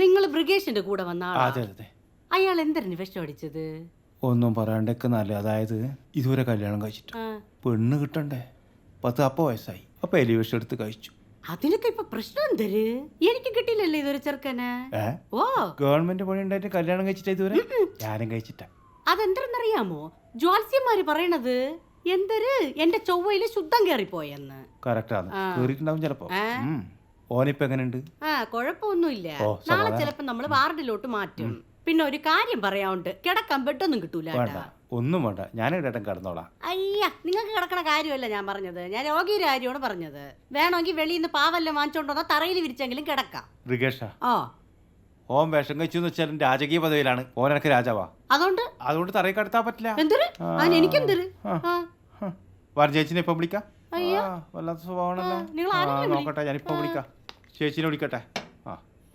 നിങ്ങൾ ബ്രിഗേഷിന്റെ കൂടെ വന്ന ആളാ? അതെ അതെ. അയാൾ എന്തിനു വിഷം അടിച്ചത്? ഒന്നും പറയാണ്ടൊക്കെ നല്ല. അതായത് ഇതുവരെ കല്യാണം കഴിച്ചിട്ട് പെണ്ണ് കിട്ടണ്ടേ, 10 വയസ്സായി. അപ്പൊ എലി വിഷം എടുത്ത് കഴിച്ചു. അതിനൊക്കെ ഇപ്പൊ പ്രശ്നം എന്തര്? എനിക്ക് കിട്ടിയില്ലല്ലേ ഇതൊരു ചെറുക്കന്. ഓ, ഗവൺമെന്റ് പണി ഉണ്ടായിട്ട് കല്യാണം കഴിച്ചിട്ട് ഇതുവരെ ഞാനും കഴിച്ചിട്ടാ. അതെന്തരെന്നറിയാമോ? ജ്വാത്സ്യന്മാര് പറയണത് എന്തര് എന്റെ ചൊവ്വയില് ശുദ്ധം കേറിപ്പോയെന്ന്. കറക്റ്റാണ്, കേറിയിട്ടുണ്ടാവും ചിലപ്പോ. ഓനിപ്പോ എങ്ങനെയുണ്ട്? കൊഴപ്പൊന്നുമില്ല. നാളെ ചിലപ്പോ നമ്മള് വാർഡിലോട്ട് മാറ്റും. പിന്നെ ഒരു കാര്യം പറയാനുണ്ട്, കിടക്കാൻ ബെഡൊന്നും കിട്ടൂല. ഒന്നും വേണ്ട, ഞാൻ ഇടം കിടന്നോളാം. അയ്യ, നിങ്ങൾക്ക് കിടക്കണ കാര്യമല്ല ഞാൻ പറഞ്ഞത്, ഞാൻ രോഗിയുടെ കാര്യമാണ് പറഞ്ഞത്. വേണമെങ്കിൽ വെളിയിൽ നിന്ന് പാവെല്ലാം വാങ്ങിച്ചോണ്ടോ തറയിൽ വിരിച്ചെങ്കിലും കിടക്കാം. ഓൻ വിഷം കഴിച്ചു എന്ന് വെച്ചാൽ രാജകീയ പദവിയിലാണ്. ഓൻ എനിക്ക് രാജാവാ. അതുകൊണ്ട് തറയിൽ കിടത്താൻ പറ്റില്ല. എനിക്കെന്തര് ചേച്ചിനെ ഇപ്പൊ വിളിക്കാം. വല്ലാത്ത സ്വഭാവമാണല്ലോ. നോക്കട്ടെ, ഞാനിപ്പോ വിളിക്കാം. ചേച്ചിനെ വിളിക്കട്ടെ.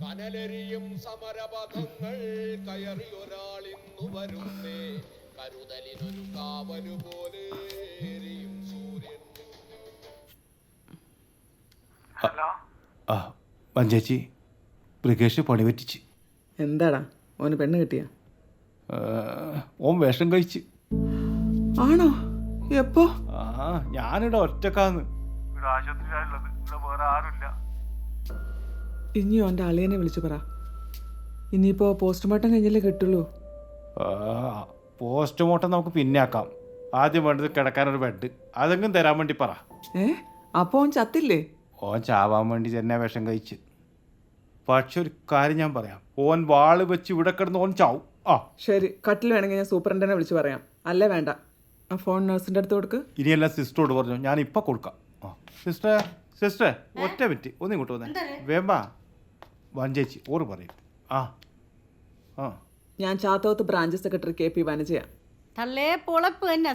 കനലെറിയും സമരപഥങ്ങൾ കയറി ഒരാളിന്നു വരുന്നേ, കരുതലിനൊരു കാവലു പോലെ എരിയും സൂര്യൻ. ചേച്ചി, ബ്രിഗേഷ് പണി പറ്റിച്ച്. എന്താടാ ഓന് പെണ്ണ് കിട്ടിയ? ഓൻ വിഷം കഴിച്ച്. ആണോ? എപ്പോ? ഞാനിവിടെ ഒറ്റക്കാന്ന്. ഇനി ഓൻ്റെ അളിയനെ വിളിച്ചു പറ. ഇനിയിപ്പോ പോസ്റ്റ്മോർട്ടം കഴിഞ്ഞല്ലേ കിട്ടുള്ളൂ. പോസ്റ്റ്മോർട്ടം നമുക്ക് പിന്നെ ആക്കാം. ആദ്യം വേണ്ടത് കിടക്കാനൊരു ബെഡ്. അതെങ്കിലും തരാൻ വേണ്ടി പറ. അപ്പൊ ഓൻ ചത്തില്ലേ? ഓൻ ചാവാൻ വേണ്ടി തന്നെ വിഷം കഴിച്ച്. പക്ഷെ ഒരു കാര്യം ഞാൻ പറയാം, ഓൻ വാള് വെച്ച് ഇവിടെ കിടന്ന് ഓൻ ചാവും. ശരി, കട്ടിൽ വേണമെങ്കിൽ ഞാൻ സൂപ്രണ്ടനെ വിളിച്ചു പറയാം. അല്ലേ വേണ്ട, ആ ഫോൺ നഴ്സിന്റെ അടുത്ത് കൊടുക്ക്. ഇനിയെല്ലാം സിസ്റ്ററോട് പറഞ്ഞു, ഞാൻ ഇപ്പൊ കൊടുക്കാം. സിസ്റ്റർ ഒറ്റ മിനിറ്റ് ഒന്ന് ഇങ്ങോട്ട് വന്നേ. വേമ്പാ വഞ്ചേച്ചി ഓറ് പറയും. ഞാൻ ചാത്തോത്ത് ബ്രാഞ്ച് സെക്രട്ടറി KP വനജയാ.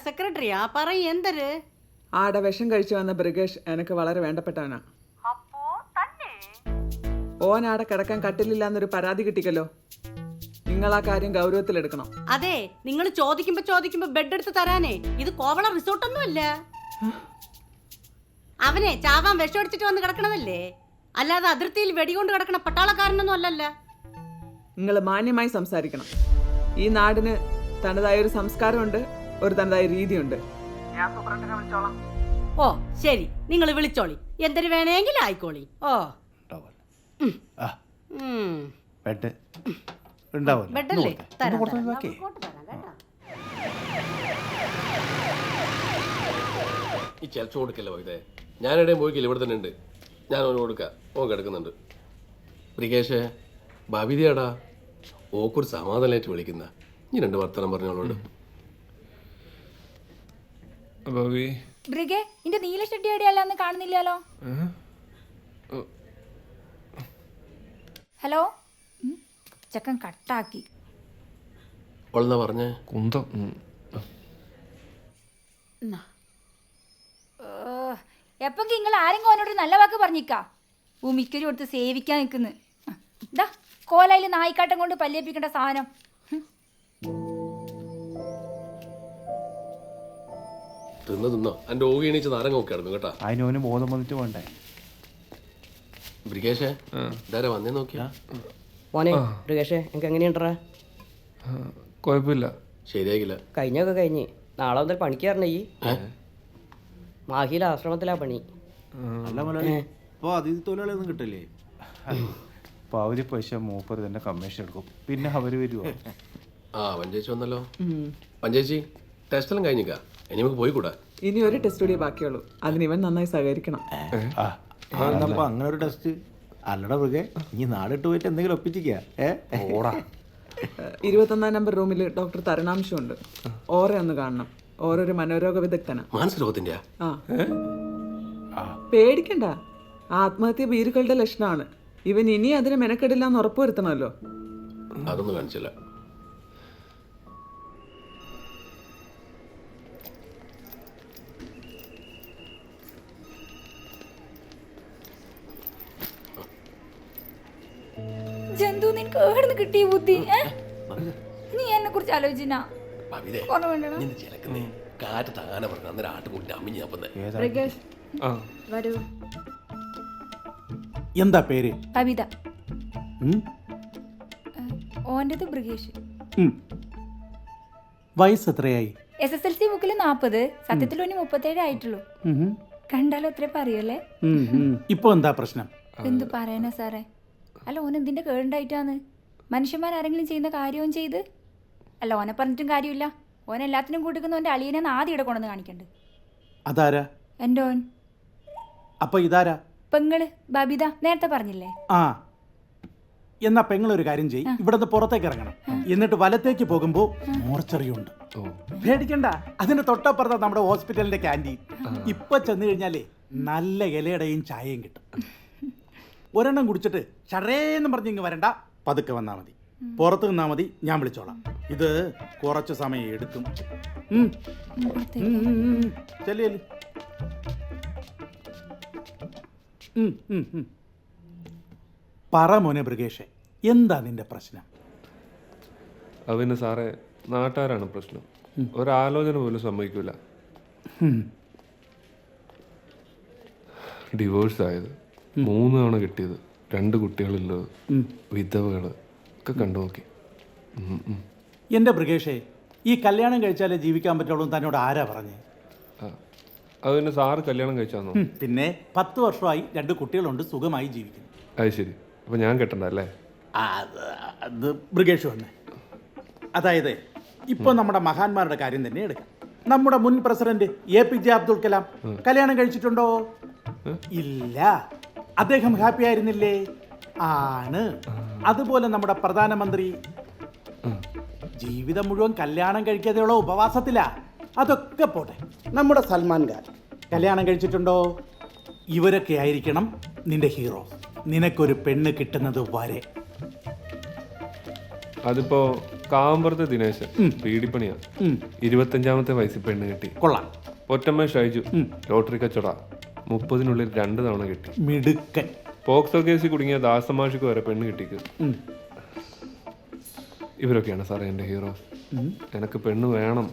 സെക്രട്ടറിയാ പറയും. എന്തര്? ആടെ വിഷം കഴിച്ചു വന്ന ബ്രിഗേഷ് എനിക്ക് വളരെ വേണ്ടപ്പെട്ടവനാ. ഓൻ ആടെ കിടക്കാൻ കട്ടിലില്ലാന്നൊരു പരാതി കിട്ടിക്കല്ലോ. നിങ്ങൾ ആ കാര്യം ഗൗരവത്തിലെടുക്കണം. അതെ, നിങ്ങൾ ചോദിക്കുമ്പോ ബെഡ് എടുത്ത് തരാനേ. ഇത് കോവള റിസോർട്ടൊന്നും അല്ല. അവനെ ചാവാൻ വിഷം അടിച്ചിട്ട് വന്ന് കിടക്കണതല്ലേ, അല്ലാതെ അതിർത്തിയിൽ വെടികൊണ്ട് കിടക്കണ പട്ടാളക്കാരനൊന്നും അല്ലല്ല. നിങ്ങൾ മാന്യമായി സംസാരിക്കണം. ഈ നാടിന് തനതായ ഒരു സംസ്കാരമുണ്ട്, ഒരു തനതായ രീതിയുണ്ട്. ഓ ശരി, നിങ്ങൾ വിളിച്ചോളി. എന്തൊരു വേണമെങ്കിലും ആയിക്കോളി. ബെഡല്ലേ ഈ ചിലച്ചു കൊടുക്കല്ലേ പോയതേ. ഞാനിടയും പോയിക്കില്ല, ഇവിടെ തന്നെ ഉണ്ട്. ഞാൻ ഓന് കൊടുക്കാം, ഓൻ കിടക്കുന്നുണ്ട്. ബ്രിഗേഷേ, ഭവിതയാടാ, ഓക്കൊരു സമാധാനമായിട്ട് വിളിക്കുന്ന. ഇനി 2 വർത്തമാനം പറഞ്ഞോളോട്. ബ്രിഗേ, നിന്റെ നീല ഷെഡ്ഡി എവിടെയല്ലാന്ന് കാണുന്നില്ലല്ലോ. ഹലോ, ചക്കൻ കട്ടാക്കി. ഓളെന്നാ പറഞ്ഞേ? കുന്തം. എപ്പം നിങ്ങൾ ആരെങ്കിലും അവനോട് നല്ല വാക്ക് പറഞ്ഞിക്കാ. ഉമിക്കരി കൊടുത്ത് സേവിക്കാൻ നിൽക്കുന്നു. ഇതാ കോലയിൽ നായിക്കാട്ടം കൊണ്ട് പല്ലേപ്പിക്കേണ്ട സാധനം. തിന്നോ എന്റെ ഓകി എണീച്ച് നാരങ്ങ നോക്കിയായിരുന്നു കേട്ടാ. അതിനോന് ബോധം വന്നിട്ട് വേണ്ടേ. ബ്രിഗേഷേ, ഇതാരാ വന്നേ നോക്കിയാ? മോനെ ബ്രിഗേഷേ, എനിക്ക് എങ്ങനെയുണ്ടാ? കുഴപ്പമില്ല. ശരിയാകില്ല. കഴിഞ്ഞൊക്കെ കഴിഞ്ഞ് നാളെ മുതൽ പണിക്ക് തരണേ. ഈ മാഹിയിലെ ആശ്രമത്തിലാ പണി. തൊഴിലാളിയൊന്നും കിട്ടില്ലേ? പകുതി പൈസ മൂപ്പർ തന്നെ കമ്മീഷൻ എടുക്കും. പിന്നെ അവര് വരുമോ? പഞ്ചേച്ചി വന്നല്ലോ. പഞ്ചേച്ചി, ടെസ്റ്റ് എല്ലാം കഴിഞ്ഞിക്കാ. ഇനി നമുക്ക് പോയിക്കൂടാ? ഇനി ഒരു ടെസ്റ്റ് കൂടി ബാക്കിയുള്ളൂ. അതിന് ഇവൻ നന്നായി സഹകരിക്കണം. അങ്ങനെ ഒരു ടെസ്റ്റ് അല്ലടാ മൃഗേ, ഇനി നാടിട്ട് പോയിട്ട് എന്തെങ്കിലും ഒപ്പിച്ചിക്കാ. 21 നമ്പർ റൂമിൽ ഡോക്ടർ തരണാംശം ഉണ്ട്. ഓറെ ഒന്ന് കാണണം. ഓരോരു മനോരോഗ വിദഗ്ധനാ. മാനസരോഗത്തിന്റെ? പേടിക്കണ്ട, ആത്മഹത്യ ഭീരുക്കളുടെ ലക്ഷണമാണ്. ഇവൻ ഇനി അതിന് മെനക്കെടില്ല എന്ന് ഉറപ്പുവരുത്തണമല്ലോ. അതൊന്നും കാണിച്ചില്ല. ജന്തു, നിനക്ക് എവിടുന്ന് കിട്ടിയ ബുദ്ധി? നീ എന്നെ കുറിച്ച് ആലോചിച്ചാ കാറ്റ് താനെ പറഞ്ഞു. അന്നേരം ആട്ടുകൂട്ടി അമ്മിഞ്ഞ് വരൂ. എന്താ പേര്? കവിത. ഓൻ്റെത് ബ്രിഗേഷ്. വയസ്സ് എത്രയായി? SSLC ബുക്കിൽ 40, സത്യത്തിൽ ഓന് 37 ആയിട്ടുള്ളൂ. കണ്ടാലോ അത്രേ പറയല്ലേ. ഇപ്പൊ എന്താ പ്രശ്നം? എന്ത് പറയാനാ സാറേ? അല്ല ഓൻ എന്തിന്റെ കേടുണ്ടായിട്ടാന്ന്? മനുഷ്യന്മാരാരെങ്കിലും ചെയ്യുന്ന കാര്യവും ചെയ്ത് അല്ല ഓനെ പറഞ്ഞിട്ടും കാര്യമില്ല. ഓൻ എല്ലാത്തിനും കൂട്ടിക്കുന്ന ഓൻ്റെ അളിയനെ ആദ്യം ഇവിടെ കൊണ്ടുവന്ന് കാണിക്കണ്ട്. അതാരാ? എൻ്റെ ഓൻ. അപ്പൊ ഇതാരാ? പെങ്ങള് ബബിത, നേരത്തെ പറഞ്ഞില്ലേ? ആ, എന്നാ പെങ്ങളൊരു കാര്യം ചെയ്യ്, ഇവിടുന്ന് പുറത്തേക്ക് ഇറങ്ങണം. എന്നിട്ട് വലത്തേക്ക് പോകുമ്പോ മോർച്ചറിയുണ്ട്. പേടിക്കണ്ട, അതിന്റെ തൊട്ടപ്പുറത്താ നമ്മുടെ ഹോസ്പിറ്റലിന്റെ ക്യാൻറ്റീൻ. ഇപ്പൊ ചെന്ന് കഴിഞ്ഞാലേ നല്ല ഇലയുടെയും ചായയും കിട്ടും. ഒരെണ്ണം കുടിച്ചിട്ട് ഷടേന്ന് പറഞ്ഞ് ഇങ്ങ് വരണ്ട, പതുക്കെ വന്നാ മതി. പുറത്ത് നിന്നാ മതി, ഞാൻ വിളിച്ചോളാം. ഇത് കുറച്ച് സമയം എടുക്കും. ചെല്ലി പറ മോനെ ബ്രിഗേഷേ, എന്താ നിന്റെ പ്രശ്നം? അവന് സാറേ നാട്ടുകാരാണ് പ്രശ്നം. ഒരാലോചന പോലും സമ്മതിക്കൂല. ഡിവോഴ്സ് ആയത്, 3 തവണ കിട്ടിയത്, 2 കുട്ടികളുള്ളത്, വിധവകള് ഒക്കെ കണ്ടു നോക്കി. എൻ്റെ ബ്രിഗേഷേ, ഈ കല്യാണം കഴിച്ചാലേ ജീവിക്കാൻ പറ്റുള്ളൂ തന്നോട് ആരാ പറഞ്ഞേ? അതിന് സാറ് കല്യാണം കഴിച്ചാന്നോ? പിന്നെ 10 വർഷമായി 2 കുട്ടികളുണ്ട്, സുഖമായി ജീവിക്കുന്നു. അത് ശരി, അപ്പം ഞാൻ കെട്ടണ്ടല്ലേ? അത് ബ്രിഗേഷ് വന്നേ. അതായത് ഇപ്പോൾ നമ്മുടെ മഹാന്മാരുടെ കാര്യം തന്നെ എടുക്കാം. നമ്മുടെ മുൻ പ്രസിഡന്റ് APJ അബ്ദുൽ കലാം കല്യാണം കഴിച്ചിട്ടുണ്ടോ? ഇല്ല. അദ്ദേഹം ഹാപ്പി ആയിരുന്നില്ലേ? ആണ്. അതുപോലെ നമ്മുടെ പ്രധാനമന്ത്രി ജീവിതം മുഴുവൻ കല്യാണം കഴിക്കാതെയുള്ള ഉപവാസത്തിലാ. അതൊക്കെ പോട്ടെ, നമ്മുടെ സൽമാൻ ഖാൻ കല്യാണം കഴിച്ചിട്ടുണ്ടോ? ഇവരൊക്കെ ആയിരിക്കണം നിന്റെ ഹീറോ. നിനക്കൊരു പെണ്ണ് കിട്ടുന്നത് വരെ. അതിപ്പോ കാമ്പറത്തെ ദിനേശൻ പീഡിപ്പണിയാ. 25ാമത്തെ വയസ്സിൽ പെണ്ണ് കിട്ടി. കൊള്ളാം. ഒറ്റമ്മ ഷൈജു ലോട്ടറി കച്ചവട 30-നുള്ളിൽ 2 തവണ കിട്ടി. മിടുക്കൻ. പോക്സോ കേസിൽ കുടുങ്ങിയ ദാസമാഷിക്ക് വരെ പെണ്ണ് കിട്ടിക്ക്. ഇവരൊക്കെയാണ് സാറേ എൻ്റെ ഹീറോ. എനിക്ക് പെണ്ണ് വേണം.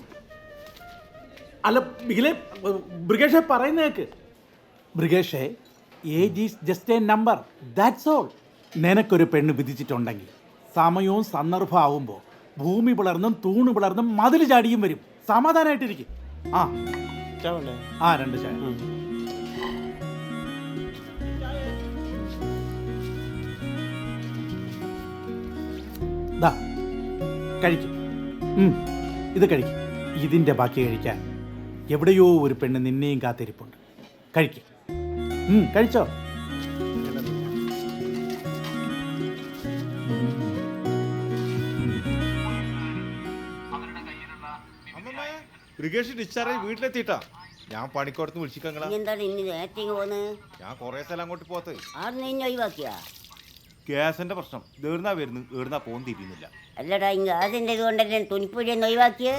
അല്ല ബ്രിഗേഷെ പറയുന്നേക്ക്. ബ്രിഗേഷെ, age is just a number, that's all. നിനക്കൊരു പെണ്ണ് വിധിച്ചിട്ടുണ്ടെങ്കിൽ സമയവും സന്ദർഭം ആവുമ്പോൾ ഭൂമി പിളർന്നും തൂണ് പിളർന്നും മതിൽ ചാടിയും വരും. സമാധാനമായിട്ടിരിക്കും. ആ 2 ചായ. കഴിക്കും. ഇത് കഴിക്കും. ഇതിൻ്റെ ബാക്കി കഴിക്കാൻ എവിടെയോ ഒരു പെണ്ണ് നിന്നെയും കാത്തിരിപ്പുണ്ട്. കഴിക്കും. കഴിച്ചോ? ബ്രിഗേഷ് ഡിസ്ചാർജ് വീട്ടിലെത്തിയിട്ടാ. ഞാൻ പണിക്കോടത്ത് വിളിച്ചിക്കങ്ങളാ. എന്താണ് ഇന്ന് നേരത്തെ പോന്ന്? ഞാൻ കൊറേ സ്ഥലം അങ്ങോട്ട് പോത്ത്. ആടുന്ന് ഇനി ഒഴിവാക്കിയാ? ഗ്യാസിന്റെ പ്രശ്നം. ഏടുന്നാ വരുന്നു, ഏടുന്നാ പോകുന്ന തിരിയുന്നില്ല. അല്ലടാ, ഇങ്ങ അതിൻ്റെ ഇത് കൊണ്ടല്ലേ തുണിപ്പൊടിയൊന്ന് ഒഴിവാക്കിയേ?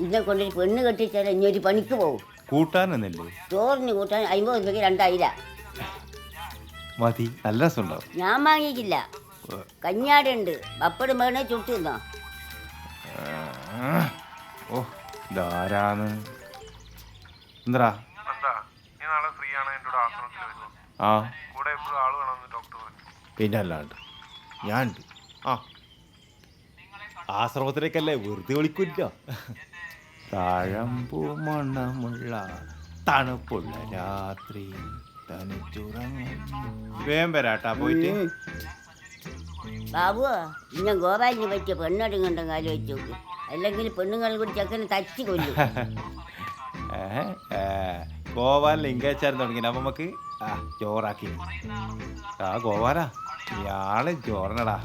ഇതിനെ കൊണ്ടൊരു പെണ്ണ് കെട്ടിച്ചാൽ ഇനി ഒരു പണിക്ക് പോകും. കൂട്ടാനല്ലേ? ചോറിന് കൂട്ടാൻ 50 രൂപയ്ക്ക് 2 അയില മതി. നല്ല രസമുണ്ടാവും. ഞാൻ വാങ്ങിയിട്ടില്ല. കഞ്ഞാടുണ്ട്, പപ്പടും വേണേ ചുട്ടു തിന്നോ. ഓ ധാരാന്ന്. എന്താ ആ പിന്നെ അല്ലാണ്ട് ഞാൻ ഉണ്ട്. ആ ആശ്രമത്തിലേക്കല്ലേ, വെറുതെ വിളിക്കില്ല. താഴമ്പൂ മണമുള്ള തണുപ്പുള്ള രാത്രി തനിച്ചുറങ്ങും. വേഗം വരാട്ടാ പോയിട്ട്. ബാബുവാ, ഇന്ന ഗോപാലിന് പറ്റിയ പെണ്ണടുങ്ങണ്ട കാലം വെച്ച് നോക്ക്. അല്ലെങ്കിൽ പെണ്ണുങ്ങൾ കൂടി ചെക്കനെ തച്ചി കൊല്ലും. ഗോപാലിൽ ലിംഗാച്ചാരം തുടങ്ങി നമുക്ക് ചോറാക്കി. ആ ഗോപാലാ, ഇയാള് ചോറിനടാ.